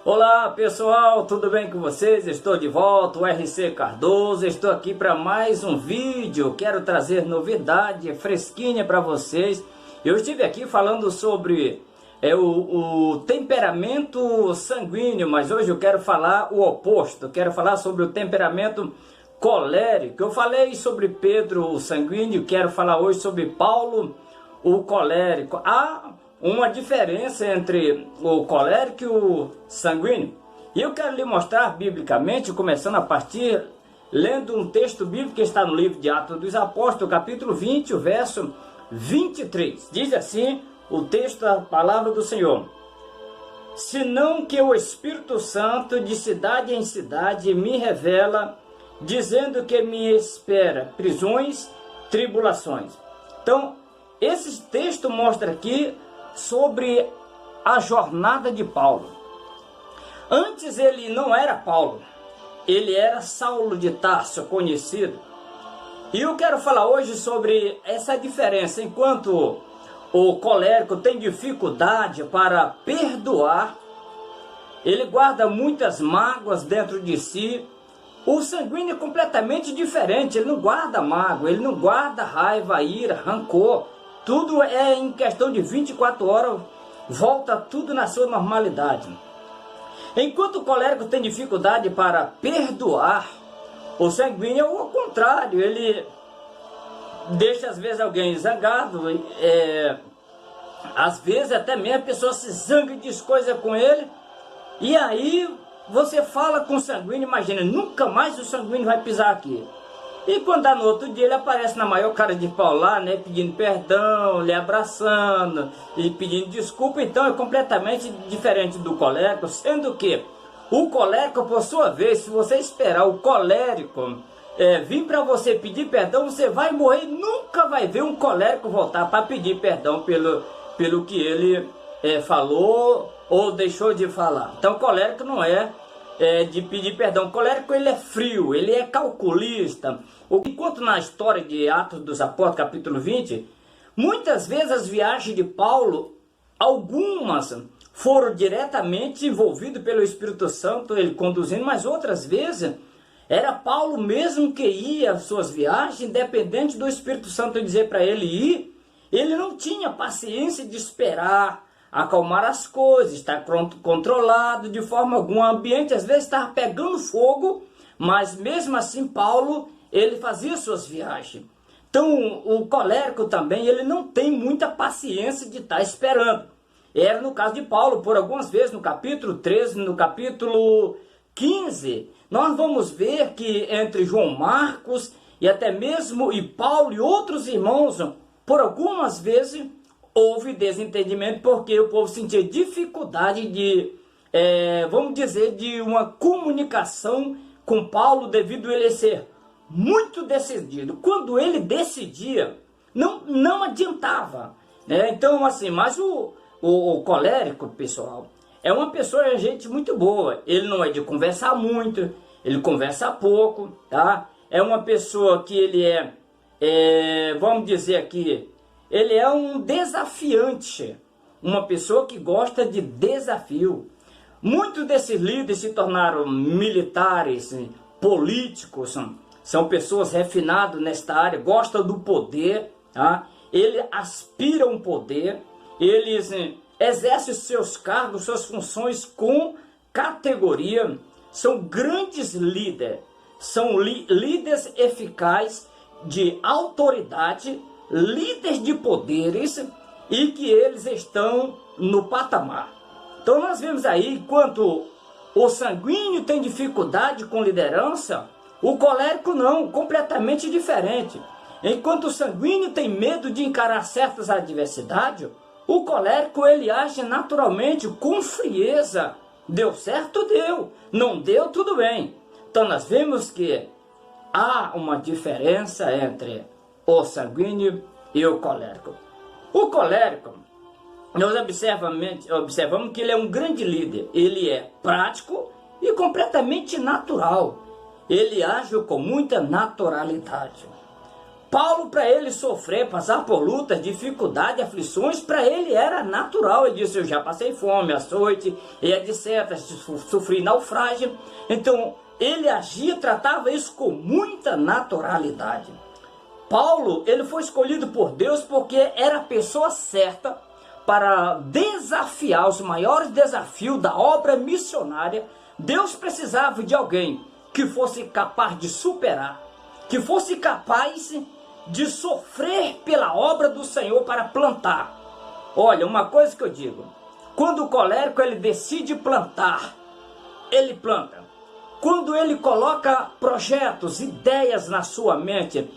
Olá pessoal, tudo bem com vocês? Estou de volta, o RC Cardoso, estou aqui para mais um vídeo. Quero trazer novidade fresquinha para vocês. Eu estive aqui falando sobre o temperamento sanguíneo, mas hoje eu quero falar o oposto. Quero falar sobre o temperamento colérico. Eu falei sobre Pedro, o sanguíneo, quero falar hoje sobre Paulo, o colérico. Há uma diferença entre o colérico e o sanguíneo. E eu quero lhe mostrar biblicamente, começando a partir, lendo um texto bíblico que está no livro de Atos dos Apóstolos, capítulo 20, o verso 23. Diz assim o texto da palavra do Senhor: senão que o Espírito Santo de cidade em cidade me revela, dizendo que me espera prisões, tribulações. Então, esse texto mostra aqui sobre a jornada de Paulo. Antes ele não era Paulo, ele era Saulo de Tarso, conhecido. E eu quero falar hoje sobre essa diferença. Enquanto o colérico tem dificuldade para perdoar, ele guarda muitas mágoas dentro de si. O sanguíneo é completamente diferente, ele não guarda mágoa, ele não guarda raiva, ira, rancor. Tudo é em questão de 24 horas, volta tudo na sua normalidade. Enquanto o colérico tem dificuldade para perdoar, o sanguíneo é o contrário. Ele deixa às vezes alguém zangado, às vezes até mesmo a pessoa se zanga e diz coisa com ele, e aí você fala com o sanguíneo, imagina, nunca mais o sanguíneo vai pisar aqui. E quando dá no outro dia, ele aparece na maior cara de pau lá, né, pedindo perdão, lhe abraçando e pedindo desculpa. Então é completamente diferente do colérico, sendo que o colérico, por sua vez, se você esperar o colérico vir para você pedir perdão, você vai morrer, nunca vai ver um colérico voltar para pedir perdão pelo que ele falou ou deixou de falar. Então o colérico não é de pedir perdão. O colérico, ele é frio, ele é calculista. Enquanto na história de Atos dos Apóstolos, capítulo 20, muitas vezes as viagens de Paulo, algumas foram diretamente envolvidas pelo Espírito Santo, ele conduzindo, mas outras vezes era Paulo mesmo que ia às suas viagens, independente do Espírito Santo dizer para ele ir. Ele não tinha paciência de esperar, acalmar as coisas, estar controlado de forma alguma. O ambiente às vezes estava pegando fogo, mas mesmo assim Paulo, ele fazia suas viagens. Então o colérico também, ele não tem muita paciência de estar esperando. Era no caso de Paulo, por algumas vezes no capítulo 13, no capítulo 15, nós vamos ver que entre João Marcos e até mesmo Paulo e outros irmãos, por algumas vezes houve desentendimento, porque o povo sentia dificuldade de, vamos dizer, de uma comunicação com Paulo, devido a ele ser muito decidido. Quando ele decidia, não adiantava, né? Então, assim, mas o colérico, pessoal, é uma pessoa, gente muito boa. Ele não é de conversar muito, ele conversa pouco, tá? É uma pessoa que ele vamos dizer aqui, ele é um desafiante, uma pessoa que gosta de desafio. Muitos desses líderes se tornaram militares, políticos, são pessoas refinadas nesta área, gostam do poder, tá? Eles aspiram ao poder, eles exercem seus cargos, suas funções com categoria, são grandes líderes, são líderes eficazes de autoridade, líderes de poderes, e que eles estão no patamar. Então nós vemos aí, enquanto o sanguíneo tem dificuldade com liderança, o colérico não, completamente diferente. Enquanto o sanguíneo tem medo de encarar certas adversidades, o colérico, ele age naturalmente com frieza. Deu certo? Deu. Não deu? Tudo bem. Então nós vemos que há uma diferença entre o sanguíneo e o colérico. O colérico, nós observamos que ele é um grande líder. Ele é prático e completamente natural. Ele age com muita naturalidade. Paulo, para ele sofrer, passar por lutas, dificuldades, aflições, para ele era natural. Ele disse: eu já passei fome, açoite, e etc, sofri naufrágio. Então, ele agia, tratava isso com muita naturalidade. Paulo, ele foi escolhido por Deus porque era a pessoa certa para desafiar os maiores desafios da obra missionária. Deus precisava de alguém que fosse capaz de superar, que fosse capaz de sofrer pela obra do Senhor para plantar. Olha, uma coisa que eu digo: quando o colérico ele decide plantar, ele planta. Quando ele coloca projetos, ideias na sua mente,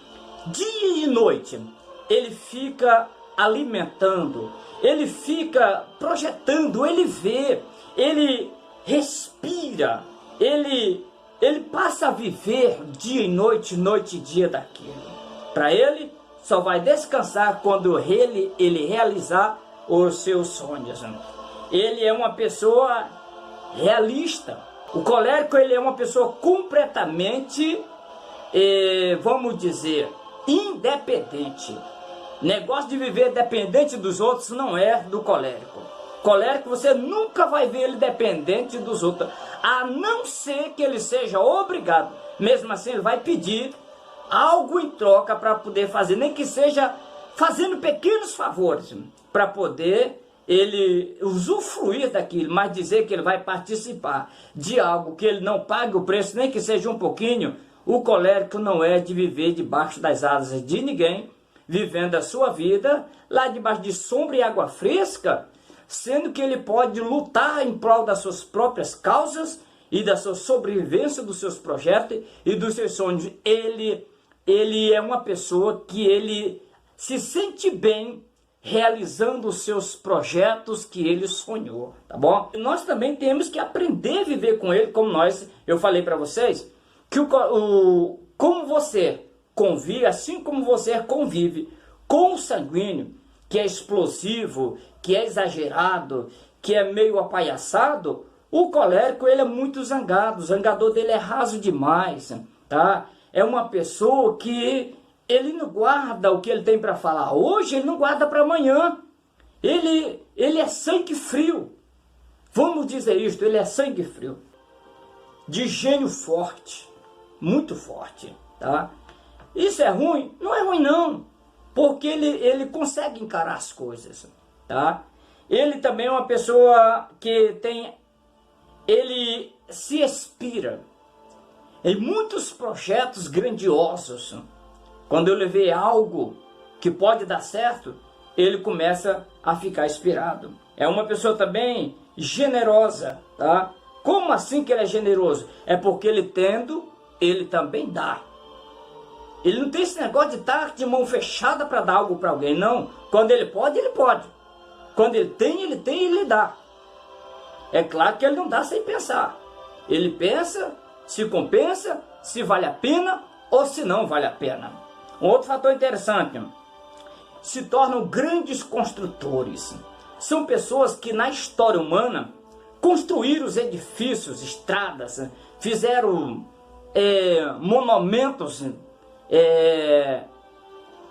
dia e noite, ele fica alimentando, ele fica projetando, ele vê, ele respira, ele passa a viver dia e noite e dia daquilo. Para ele, só vai descansar quando ele realizar os seus sonhos. Ele é uma pessoa realista. O colérico, ele é uma pessoa completamente, vamos dizer, independente. Negócio de viver dependente dos outros não é do colérico. Colérico, você nunca vai ver ele dependente dos outros, a não ser que ele seja obrigado. Mesmo assim, ele vai pedir algo em troca para poder fazer, nem que seja fazendo pequenos favores, para poder ele usufruir daquilo, mas dizer que ele vai participar de algo que ele não pague o preço, nem que seja um pouquinho. O colérico não é de viver debaixo das asas de ninguém, vivendo a sua vida lá debaixo de sombra e água fresca, sendo que ele pode lutar em prol das suas próprias causas e da sua sobrevivência, dos seus projetos e dos seus sonhos. Ele é uma pessoa que ele se sente bem realizando os seus projetos que ele sonhou, tá bom? E nós também temos que aprender a viver com ele, como eu falei para vocês, que como você convive, assim como você convive com o sanguíneo, que é explosivo, que é exagerado, que é meio apalhaçado, o colérico ele é muito zangado, o zangador dele é raso demais, tá? É uma pessoa que ele não guarda o que ele tem para falar hoje, ele não guarda para amanhã. Ele é sangue frio. Vamos dizer isto, ele é sangue frio. De gênio forte, muito forte, tá? Isso é ruim? Não é ruim não, porque ele consegue encarar as coisas, tá? Ele também é uma pessoa que ele se inspira em muitos projetos grandiosos. Quando eu levei algo que pode dar certo, ele começa a ficar inspirado. É uma pessoa também generosa, tá? Como assim que ele é generoso? É porque ele tendo, ele também dá. Ele não tem esse negócio de estar de mão fechada para dar algo para alguém, não. Quando ele pode, ele pode. Quando ele tem e ele dá. É claro que ele não dá sem pensar. Ele pensa, se compensa, se vale a pena ou se não vale a pena. Um outro fator interessante, se tornam grandes construtores. São pessoas que na história humana construíram os edifícios, estradas, fizeram monumentos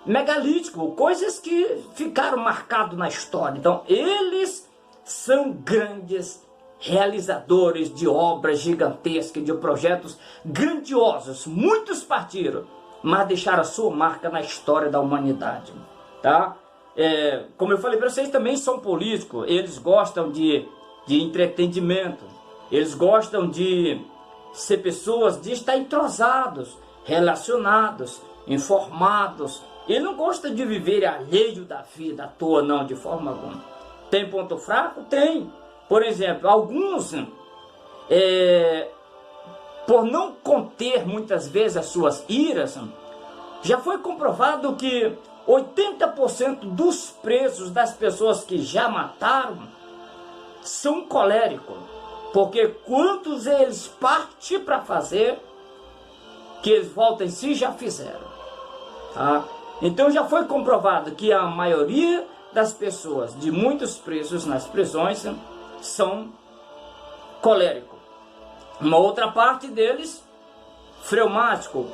megalíticos, coisas que ficaram marcadas na história. Então eles são grandes realizadores de obras gigantescas, de projetos grandiosos. Muitos partiram, mas deixaram a sua marca na história da humanidade, tá? Como eu falei para vocês, também são políticos. Eles gostam de entretenimento, eles gostam de ser pessoas, de estar entrosados, relacionados, informados. Ele não gosta de viver alheio da vida à toa, não, de forma alguma. Tem ponto fraco? Tem. Por exemplo, alguns, por não conter muitas vezes as suas iras, já foi comprovado que 80% dos presos, das pessoas que já mataram, são coléricos. Porque quantos eles partem para fazer, que eles voltam em si já fizeram. Tá? Então já foi comprovado que a maioria das pessoas, de muitos presos nas prisões, são coléricos. Uma outra parte deles, fleumático.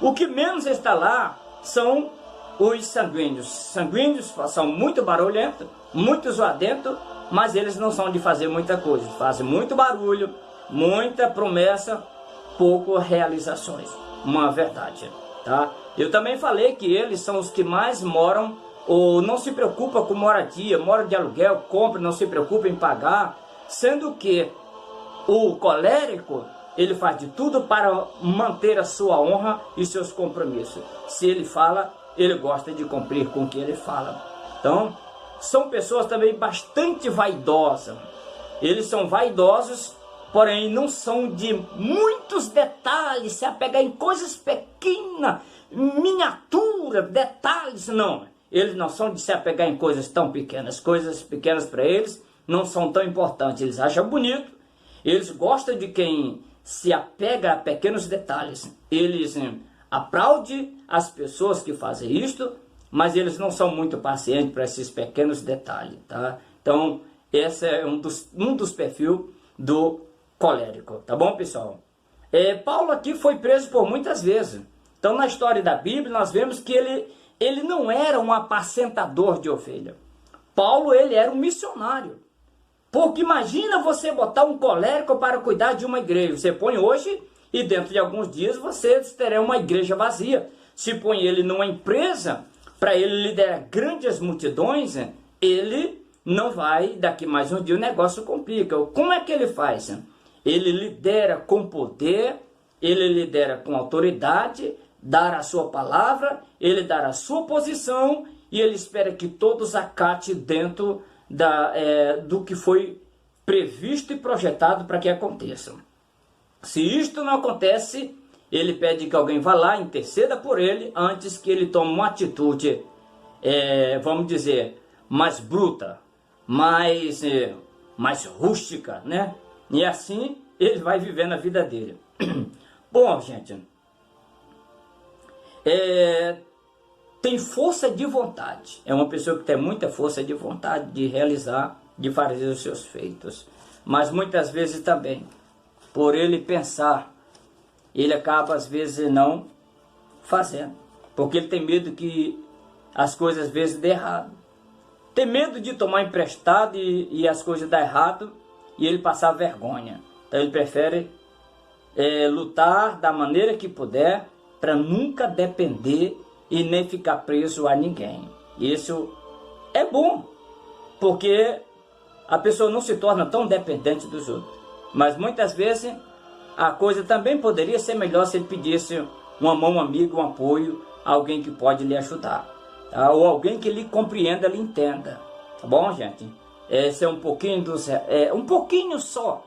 O que menos está lá são os sanguíneos. Sanguíneos são muito barulhentos, muito zoadentos, mas eles não são de fazer muita coisa. Fazem muito barulho, muita promessa, pouco realizações. Uma verdade, tá? Eu também falei que eles são os que mais moram ou não se preocupam com moradia, moram de aluguel, compram, não se preocupam em pagar, sendo que o colérico, ele faz de tudo para manter a sua honra e seus compromissos. Se ele fala, ele gosta de cumprir com o que ele fala. Então, são pessoas também bastante vaidosas. Eles são vaidosos, porém não são de muitos detalhes, se apegar em coisas pequenas, miniatura, detalhes, não. Eles não são de se apegar em coisas tão pequenas. Coisas pequenas para eles não são tão importantes. Eles acham bonito, eles gostam de quem se apega a pequenos detalhes. Eles aplaudem as pessoas que fazem isto, mas eles não são muito pacientes para esses pequenos detalhes, tá? Então, esse é um dos perfis do colérico, tá bom, pessoal? Paulo aqui foi preso por muitas vezes. Então, na história da Bíblia, nós vemos que ele não era um apacentador de ovelha. Paulo, ele era um missionário. Porque imagina você botar um colérico para cuidar de uma igreja. Você põe hoje e dentro de alguns dias você terá uma igreja vazia. Se põe ele numa empresa, para ele liderar grandes multidões, ele não vai, daqui mais um dia o negócio complica. Como é que ele faz? Ele lidera com poder, ele lidera com autoridade, dar a sua palavra, ele dar a sua posição e ele espera que todos acatem dentro do que foi previsto e projetado para que aconteça. Se isto não acontece, ele pede que alguém vá lá, interceda por ele, antes que ele tome uma atitude, vamos dizer, mais bruta, mais rústica, né? E assim ele vai vivendo a vida dele. Bom, gente, tem força de vontade. É uma pessoa que tem muita força de vontade de realizar, de fazer os seus feitos. Mas muitas vezes também, por ele pensar, ele acaba às vezes não fazendo. Porque ele tem medo que as coisas às vezes dê errado. Tem medo de tomar emprestado e as coisas dar errado e ele passar vergonha. Então ele prefere lutar da maneira que puder para nunca depender e nem ficar preso a ninguém. Isso é bom, porque a pessoa não se torna tão dependente dos outros. Mas muitas vezes a coisa também poderia ser melhor se ele pedisse uma mão amiga, um apoio, alguém que pode lhe ajudar, tá? Ou alguém que lhe compreenda, lhe entenda. Tá bom, gente? Esse é um pouquinho só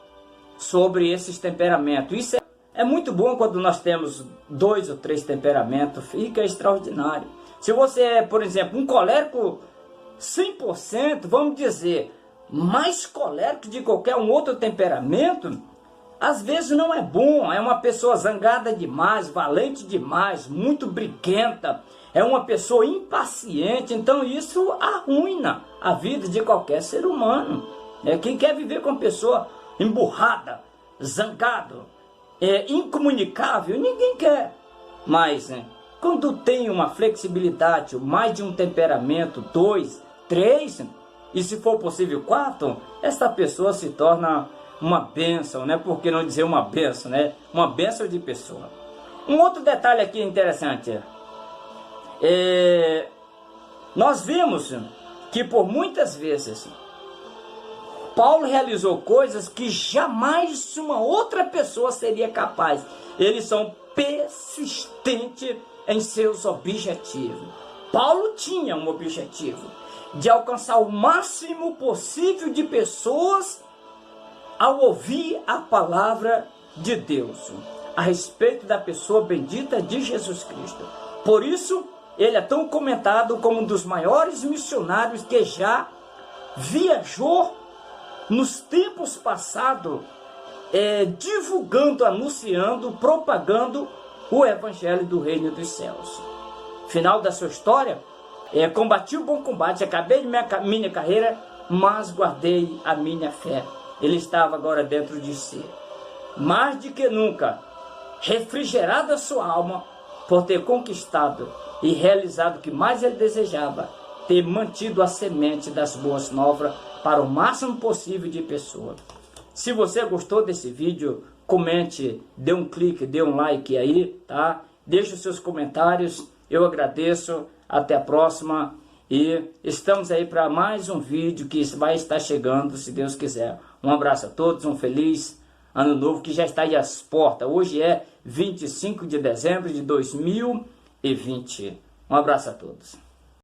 sobre esses temperamentos. Isso é muito bom quando nós temos 2 ou 3 temperamentos, fica extraordinário. Se você é, por exemplo, um colérico 100%, vamos dizer, mais colérico de qualquer um outro temperamento, às vezes não é bom. É uma pessoa zangada demais, valente demais, muito briguenta, é uma pessoa impaciente. Então isso arruina a vida de qualquer ser humano. Quem quer viver com uma pessoa emburrada, zangado, incomunicável, ninguém quer. Mas quando tem uma flexibilidade, mais de um temperamento, 2, 3, e se for possível 4, essa pessoa se torna uma bênção, né? Por que não dizer uma bênção, né? Uma bênção de pessoa. Um outro detalhe aqui interessante. Nós vimos que por muitas vezes Paulo realizou coisas que jamais uma outra pessoa seria capaz. Eles são persistentes em seus objetivos. Paulo tinha um objetivo de alcançar o máximo possível de pessoas ao ouvir a palavra de Deus a respeito da pessoa bendita de Jesus Cristo. Por isso, ele é tão comentado como um dos maiores missionários que já viajou nos tempos passados, divulgando, anunciando, propagando o evangelho do reino dos céus. Final da sua história, combati o bom combate, acabei minha carreira, mas guardei a minha fé. Ele estava agora dentro de si, mais do que nunca, refrigerado a sua alma por ter conquistado e realizado o que mais ele desejava, ter mantido a semente das boas novas para o máximo possível de pessoas. Se você gostou desse vídeo, comente, dê um clique, dê um like aí, tá? Deixe os seus comentários, eu agradeço, até a próxima. E estamos aí para mais um vídeo que vai estar chegando, se Deus quiser. Um abraço a todos, um feliz ano novo que já está aí às portas. Hoje é 25 de dezembro de 2020. Um abraço a todos.